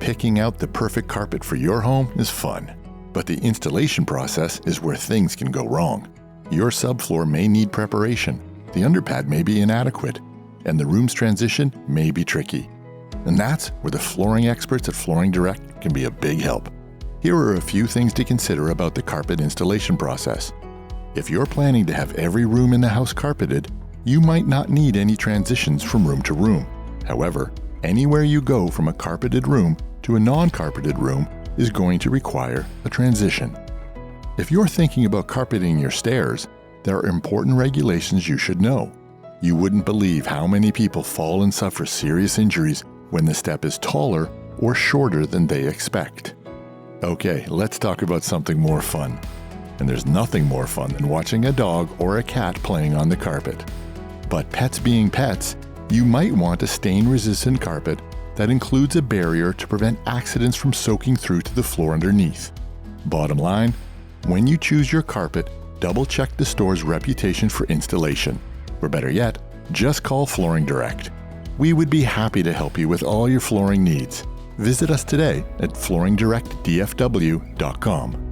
Picking out the perfect carpet for your home is fun, but the installation process is where things can go wrong. Your subfloor may need preparation, the underpad may be inadequate, and the room's transition may be tricky. And that's where the flooring experts at Flooring Direct can be a big help. Here are a few things to consider about the carpet installation process. If you're planning to have every room in the house carpeted, you might not need any transitions from room to room. However, anywhere you go from a carpeted room to a non-carpeted room is going to require a transition. If you're thinking about carpeting your stairs, there are important regulations you should know. You wouldn't believe how many people fall and suffer serious injuries when the step is taller or shorter than they expect. Okay, let's talk about something more fun. And there's nothing more fun than watching a dog or a cat playing on the carpet. But pets being pets, you might want a stain-resistant carpet that includes a barrier to prevent accidents from soaking through to the floor underneath. Bottom line, when you choose your carpet, double-check the store's reputation for installation. Or better yet, just call Flooring Direct. We would be happy to help you with all your flooring needs. Visit us today at flooringdirectdfw.com.